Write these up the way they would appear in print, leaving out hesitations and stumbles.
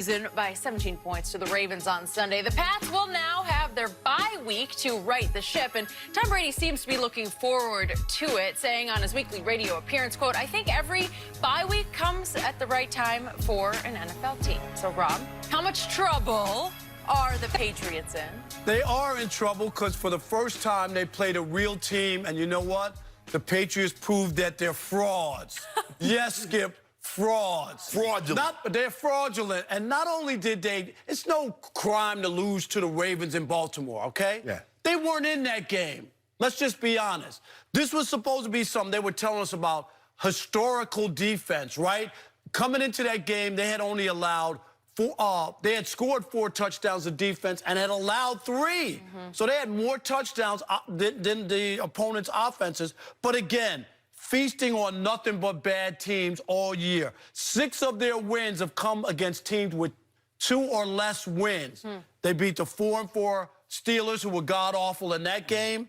Season by 17 points to the Ravens on Sunday. The Pats will now have their bye week to right the ship, and Tom Brady seems to be looking forward to it, saying on his weekly radio appearance, quote, "I think every bye week comes at the right time for an NFL team." So, Rob, how much trouble are the Patriots in? They are in trouble because for the first time they played a real team, and you know what? The Patriots proved that they're frauds. Yes, Skip. Frauds. Fraudulent. They're fraudulent. And not only did they, it's no crime to lose to the Ravens in Baltimore, okay? Yeah. They weren't in that game. Let's just be honest. This was supposed to be something they were telling us about, historical defense, right? Coming into that game, they had only allowed they had scored 4 touchdowns of defense and had allowed 3. So they had more touchdowns than the opponent's offenses. But again, feasting on nothing but bad teams all year. 6 of their wins have come against teams with 2 or less wins. They beat the 4-4 Steelers, who were god-awful in that game,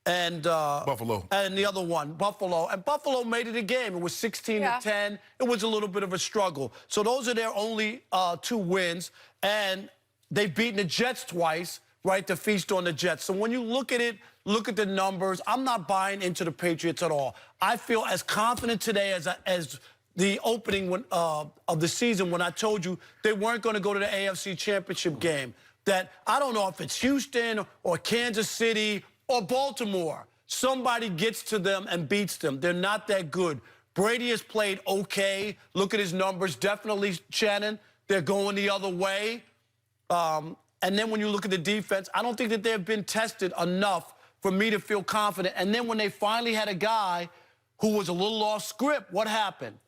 and Buffalo. And the other one, Buffalo. And Buffalo made it a game. It was 16-10. It was a little bit of a struggle. So those are their only 2 wins. And they've beaten the Jets twice, right, to feast on the Jets. So when you look at it, look at the numbers, I'm not buying into the Patriots at all. I feel as confident today as the opening of the season when I told you they weren't going to go to the AFC Championship game. That I don't know if it's Houston or Kansas City or Baltimore. Somebody gets to them and beats them. They're not that good. Brady has played okay. Look at his numbers. Definitely, Shannon, they're going the other way. And then when you look at the defense, I don't think that they've been tested enough for me to feel confident. And then when they finally had a guy who was a little off script, what happened?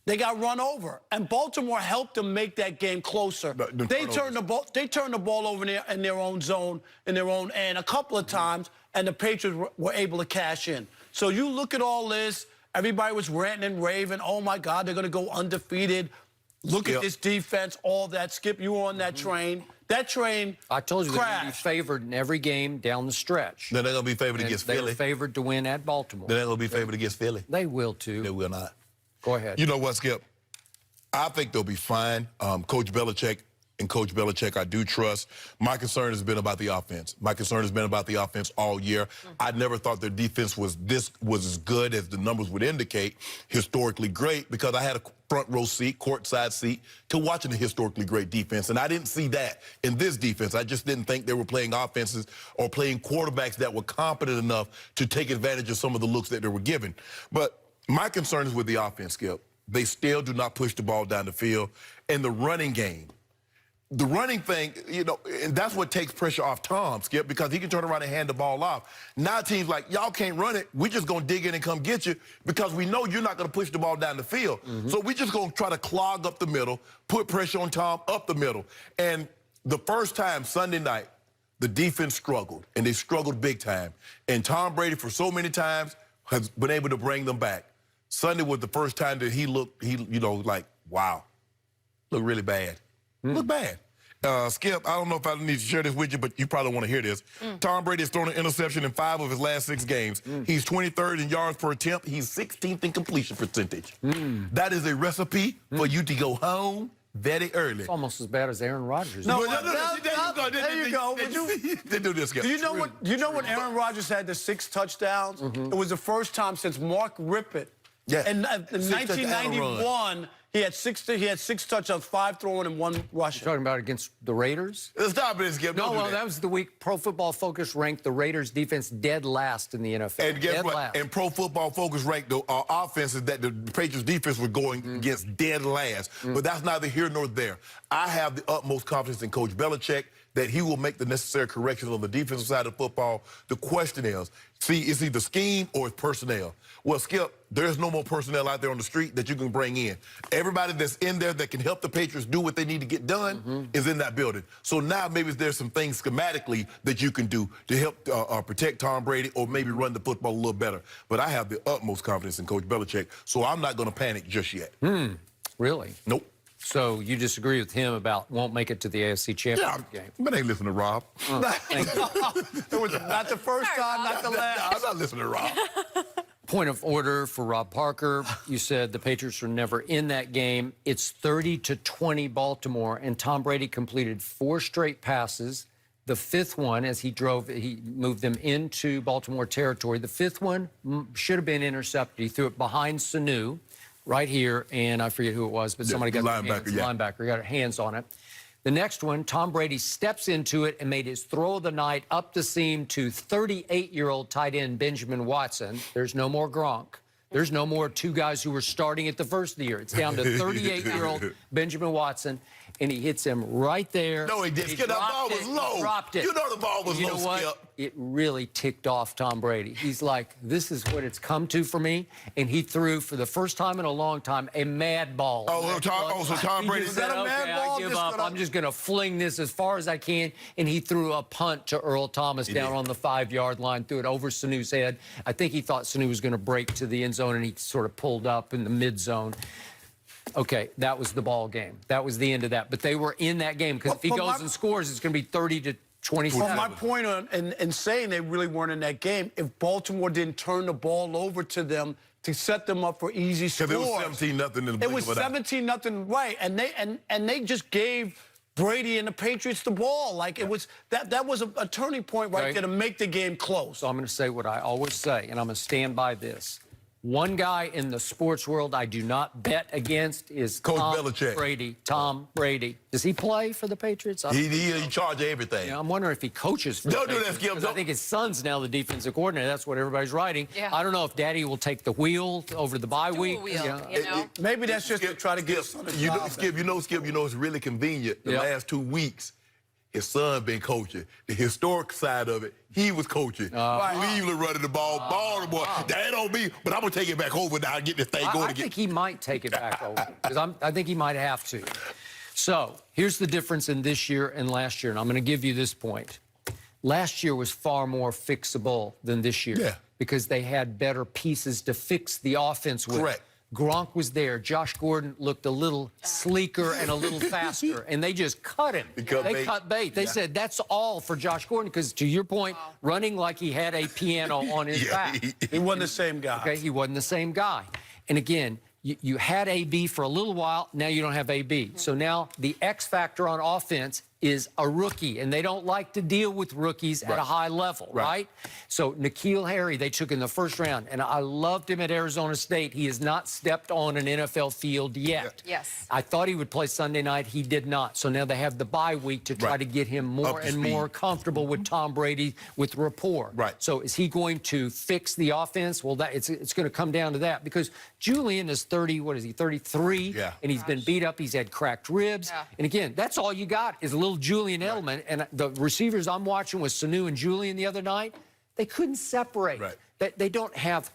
They got run over. And Baltimore helped them make that game closer. They turned the ball over in their own zone, in their own end a couple of times, and the Patriots were able to cash in. So you look at all this, everybody was ranting and raving, oh my God, they're going to go undefeated. Look at this defense, all that. Skip, you were on that train. That train I told you crashed. they're going to be favored in every game down the stretch. Then they're going to be favored against Philly. They're favored to win at Baltimore. Then they're going to be favored against Philly. They will, too. They will not. Go ahead. You know what, Skip? I think they'll be fine. Coach Belichick I do trust. My concern has been about the offense. My concern has been about the offense all year. I never thought their defense was as good as the numbers would indicate, historically great, because I had a front row seat, courtside seat, to watching the historically great defense, and I didn't see that in this defense. I just didn't think they were playing offenses or playing quarterbacks that were competent enough to take advantage of some of the looks that they were given. But my concern is with the offense, Skip. They still do not push the ball down the field. And the running game, the running thing, you know, and that's what takes pressure off Tom, Skip, because he can turn around and hand the ball off. Now teams like, y'all can't run it. We're just going to dig in and come get you because we know you're not going to push the ball down the field. So we're just going to try to clog up the middle, put pressure on Tom up the middle. And the first time, Sunday night, the defense struggled, and they struggled big time. And Tom Brady, for so many times, has been able to bring them back. Sunday was the first time that he looked, you know, like, wow, looked really bad. Looked bad. Skip, I don't know if I need to share this with you, but you probably want to hear this. Tom Brady has thrown an interception in 5 of his last 6 games. He's 23rd in yards per attempt. He's 16th in completion percentage. That is a recipe for you to go home very early. It's almost as bad as Aaron Rodgers. No, there you go. They do this, Skip. Do you know what Aaron Rodgers had the 6 touchdowns? It was the first time since Mark Rippett. Yeah. In 1991, he had 6 touchdowns, 5 throwing and 1 rushing. You're talking about against the Raiders? Stop it, Skip. No, well, that was the week Pro Football Focus ranked the Raiders defense dead last in the NFL. And guess what? And Pro Football Focus ranked the offenses that the Patriots defense were going against dead last. But that's neither here nor there. I have the utmost confidence in Coach Belichick that he will make the necessary corrections on the defensive side of football. The question is, it's either scheme or it's personnel. Well, Skip, there's no more personnel out there on the street that you can bring in. Everybody that's in there that can help the Patriots do what they need to get done is in that building. So now maybe there's some things schematically that you can do to help protect Tom Brady or maybe run the football a little better. But I have the utmost confidence in Coach Belichick, so I'm not going to panic just yet. Really? Nope. So you disagree with him about won't make it to the AFC Championship game? But ain't listening to Rob. It was not the first time, not the last. I'm not listening to Rob. Point of order for Rob Parker. You said the Patriots were never in that game. It's 30-20 Baltimore, and Tom Brady completed 4 straight passes. The 5th one, as he moved them into Baltimore territory. The 5th one should have been intercepted. He threw it behind Sanu right here, and I forget who it was, but somebody got linebacker got hands on it. The next one, Tom Brady steps into it and made his throw of the night up the seam to 38-year-old tight end Benjamin Watson. There's no more Gronk. There's no more 2 guys who were starting at the first of the year. It's down to 38-year-old Benjamin Watson, and he hits him right there. No, he didn't. That ball was low. Dropped it. You know the ball was low, You know what? Skip. It really ticked off Tom Brady. He's like, this is what it's come to for me. And he threw, for the first time in a long time, a mad ball. So Tom Brady Is that a mad ball? I give up. I'm just going to fling this as far as I can. And he threw a punt to Earl Thomas down on the 5-yard line, threw it over Sanu's head. I think he thought Sanu was going to break to the end zone, and he sort of pulled up in the mid zone. Okay, that was the ball game. That was the end of that. But they were in that game, because if he goes and scores, it's going to be 30-27. Well, my point in saying they really weren't in that game, if Baltimore didn't turn the ball over to them to set them up for easy scores. Because it was 17-0 in the blink It was of an eye. 17-0, right? And they just gave Brady and the Patriots the ball. Like, it was that was a turning point right there to make the game close. So I'm going to say what I always say, and I'm going to stand by this. One guy in the sports world I do not bet against is Coach Tom Belichick. Brady. Tom Brady. Does he play for the Patriots? He charged everything. Yeah, I'm wondering if he coaches for Don't the do that, Patriots, Skip. I think his son's now the defensive coordinator. That's what everybody's writing. Yeah. I don't know if Daddy will take the wheel over the bye week. Wheel, Yeah. you know? Maybe that's just to try to get Skip, you know, it's really convenient. The last 2 weeks, his son been coaching. The historic side of it, he was coaching. Cleveland running the ball. Baltimore, that ain't on me, but I'm going to take it back over now and get this thing going I again. think he might take it back over, because I think he might have to. So here's the difference in this year and last year, and I'm going to give you this point. Last year was far more fixable than this year because they had better pieces to fix the offense with. Correct. Gronk was there. Josh Gordon looked a little sleeker and a little faster, and they just cut him. They cut bait. They said that's all for Josh Gordon because, to your point, running like he had a piano on his back. He wasn't the same guy. Okay, he wasn't the same guy. And again, you had AB for a little while. Now you don't have AB. So now the X factor on offense is a rookie, and they don't like to deal with rookies at a high level, right? So N'Keal Harry, they took in the first round, and I loved him at Arizona State. He has not stepped on an NFL field yet. Yes. I thought he would play Sunday night. He did not. So now they have the bye week to try to get him more and more comfortable with Tom Brady, with rapport. So is he going to fix the offense? Well, it's going to come down to that because Julian is 30, what is he, 33? And he's been beat up. He's had cracked ribs. And again, that's all you got is a little Julian Edelman. And the receivers I'm watching with Sanu and Julian the other night, they couldn't separate. They don't have,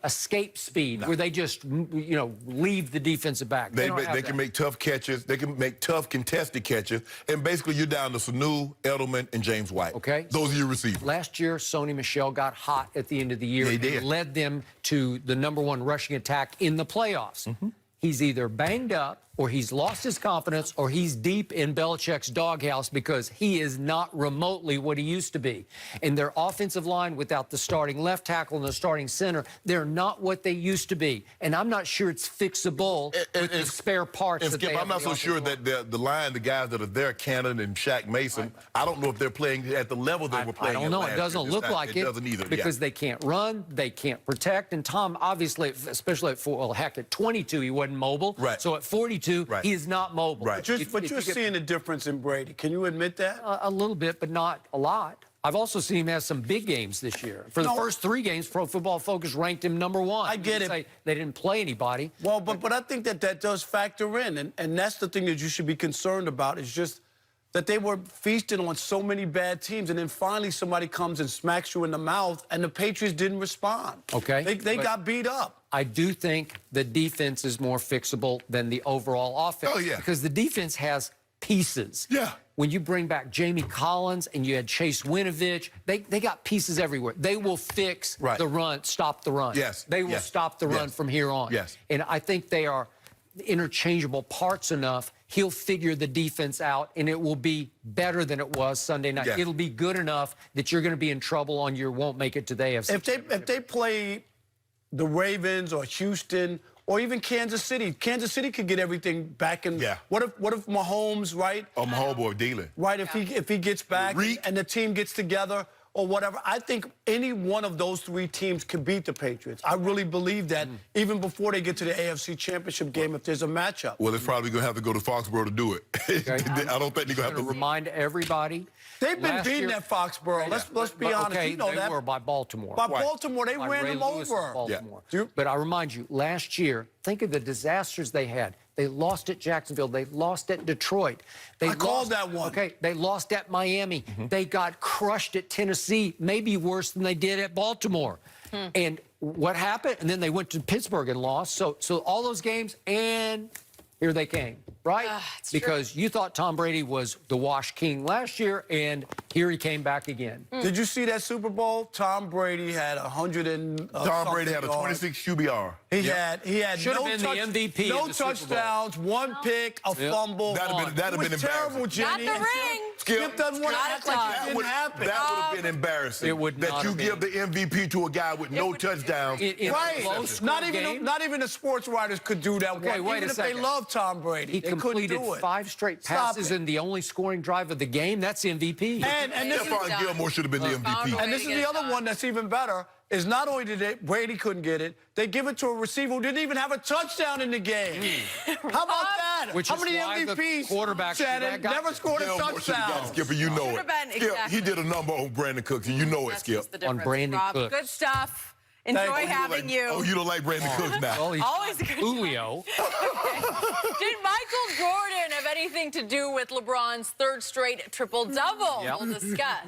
escape speed where they just, leave the defensive back. They can make tough catches. They can make tough contested catches. And basically, you're down to Sanu, Edelman, and James White. Okay. Those are your receivers. Last year, Sony Michel got hot at the end of the year. They did. And led them to the #1 rushing attack in the playoffs. He's either banged up, or he's lost his confidence, or he's deep in Belichick's doghouse because he is not remotely what he used to be. And their offensive line, without the starting left tackle and the starting center, they're not what they used to be. And I'm not sure it's fixable with the spare parts that they have. I'm not so sure that the line, the guys that are there, Cannon and Shaq Mason, I don't know if they're playing at the level they were playing. I don't know. It doesn't look like it. It doesn't either. Because they can't run, they can't protect. And Tom, obviously, especially at 22, he wasn't mobile. So at 42, he is not mobile. But you're seeing a difference in Brady. Can you admit that? A little bit, but not a lot. I've also seen him have some big games this year. For the first 3 games, Pro Football Focus ranked him #1. I get it. They didn't play anybody. Well, but I think that does factor in. And that's the thing that you should be concerned about is just that they were feasting on so many bad teams, and then finally somebody comes and smacks you in the mouth, and the Patriots didn't respond. Okay. They got beat up. I do think the defense is more fixable than the overall offense. Because the defense has pieces. When you bring back Jamie Collins and you had Chase Winovich, they got pieces everywhere. They will fix the run, stop the run. They will stop the run from here on. And I think they are interchangeable parts enough. He'll figure the defense out, and it will be better than it was Sunday night. It'll be good enough that you're going to be in trouble on your won't make it to the AFC. If they play the Ravens or Houston or even Kansas City. Kansas City could get everything back. And Yeah. what if Mahomes, right? Oh, my homeboy dealing. Right, if he gets back and the team gets together or whatever, I think any one of those three teams could beat the Patriots. I really believe that even before they get to the AFC Championship game, if there's a matchup. Well, it's probably going to have to go to Foxborough to do it. Okay. I don't think they're going to have to remind everybody. They've been beating at Foxborough. Let's be honest. Okay, You know they that. were by Baltimore. By Baltimore, they By ran Ray them Lewis of over. Baltimore. Yeah. But I remind you, last year, think of the disasters they had. They lost at Jacksonville. They lost at Detroit. I called that one. Okay, they lost at Miami. They got crushed at Tennessee, maybe worse than they did at Baltimore. And what happened? And then they went to Pittsburgh and lost. So all those games, and here they came, right? Because you thought Tom Brady was the wash king last year, and here he came back again. Did you see that Super Bowl? Tom Brady had 100 and Tom Brady had a 26 QBR. He had Should no have been the MVP no of the Super Bowl. touchdowns, one pick, a fumble. That'd have been terrible, embarrassing. Jenny. Got the ring. Skip doesn't want to act like it didn't happen. That would have been embarrassing. It would not that you have give the MVP to a guy with no touchdowns. Right. Not even the sports writers could do that. Okay, wait even a if they second. love Tom Brady, He they couldn't completed do it. 5 straight passes in the only scoring drive of the game. That's MVP. And this Stephon Gilmore should have been the MVP. And this is the other one that's even better, is not only did Brady couldn't get it, they give it to a receiver who didn't even have a touchdown in the game. How about that? Which How is many why the MVPs, quarterback should have Shannon, got never it. scored a Gilmore should have got touchdown? it, Skipper, you know Should it. have been, Skip, exactly. he did a number on Brandon Cooks, and you know it, That's Skip. just the difference, Brandon Rob. Cooks. Good stuff. Enjoy having you. Oh, you don't like Brandon Cooks now? Well, he's Always a good Julio. Did Michael Jordan have anything to do with LeBron's third straight triple-double? Yep. We'll discuss.